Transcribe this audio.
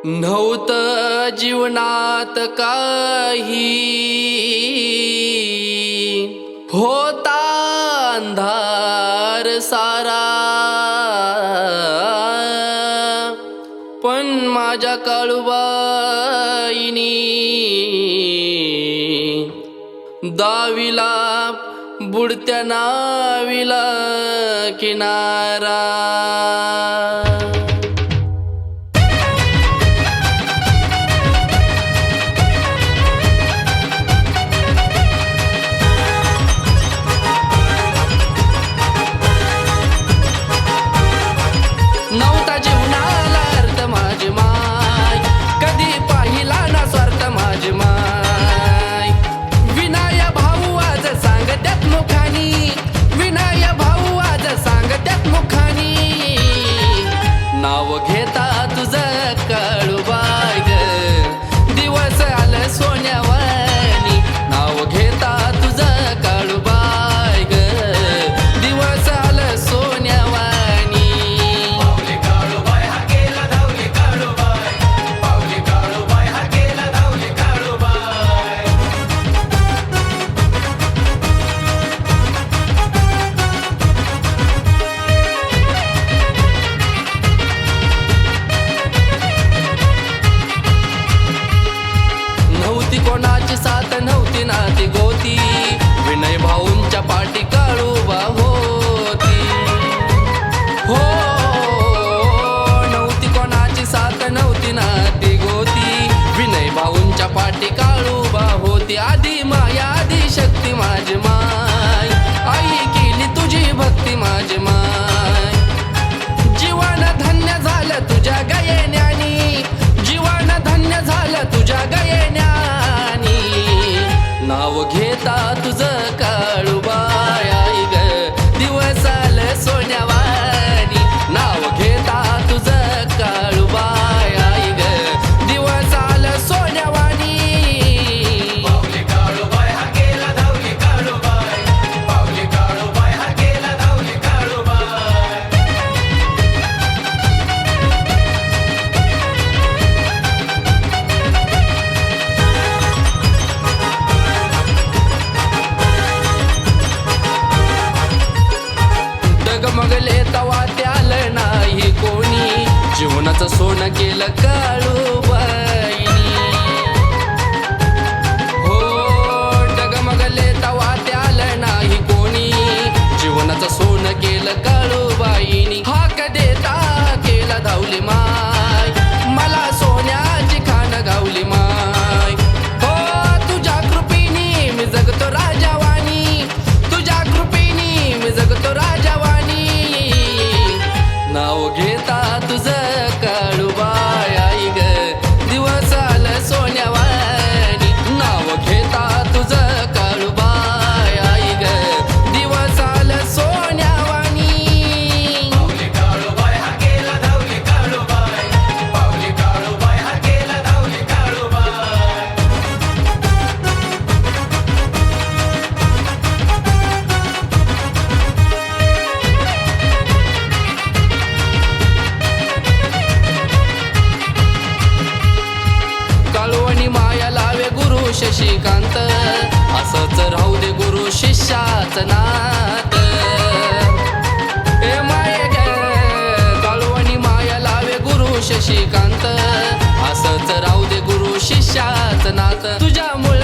नव्हतं जीवनात काही, होता अंधार सारा, पण माझ्या काळूबाईनी दाविला बुडत्या नाविला किनारा. नव्हता जीवनाला अर्थ माझी माय, कधी पाहिला ना स्वार्थ माझी माय. विनाय भाऊ आज सांगत्यात मुखानी, विनाय भाऊ आज सांगत्यात मुखानी. नाव घेता तुझं काळूबाई ग, दिवस आलं सोन्यावानी. नाव घेता तुझं काळूबाई ग, दिवस आलं सोन्यावानी. नव्हती कोणाची साथ नव्हती नाती गोती, विनय भाऊंच्या पाठी काळूबा होती. हो, नव्हती कोणाची साथ नव्हती नाती गोती, विनय भाऊंच्या पाठी काळूबा होती. आधी माया आधी शक्ती माझी माय, आई केली तुझी भक्ती माझी माय. जीवन धन्य झालं तुझ्या गयेण्यानी, जीवन धन्य झालं तुझ्या गयेण्यानी. नाव घेता तुझं काळूबाई आई ग, दिवस आलं सोन्यावानी. नाव घेता तुझं काळूबाई आई ग, दिवस आलं सोन्यावानी. पावली काळूबाई हा गेला धावली काळूबाई, पावली काळूबाई हा गेला धावली काळूबाई. डगमगले तवा त्यालं नाही कोणी, जीवनाचं सोनं केलं काळूबाईनी. हो, डगमगले तवा त्यालं नाही कोणी, जीवनाचं सोनं केलं काळूबाईनी. हाक देता केला धावली माय, मला सोन्याची खाण गावली माय. हो, तुझ्या कृपेनी मी जगतो राजावानी, तुझ्या कृपेनी मी जगतो राजावानी. नाव घेता तुझं काळूबाई आई ग, दिवस आलं सोन्यावानी. नाव घेता तुझं काळूबाई आई ग, दिवस आलं सोन्यावानी. पावली काळूबाई हा गेला धावली काळूबाई, पावली काळूबाई हा गेला धावली काळूबाई. काळवणी माया लावे गुरु शशिकांत, असंच राहू दे गुरु शिष्याचं नात. ए माये ग, काळवणी माया लावे गुरु शशिकांत, असंच राहू दे गुरु शिष्याचं नात. तुझ्यामुळे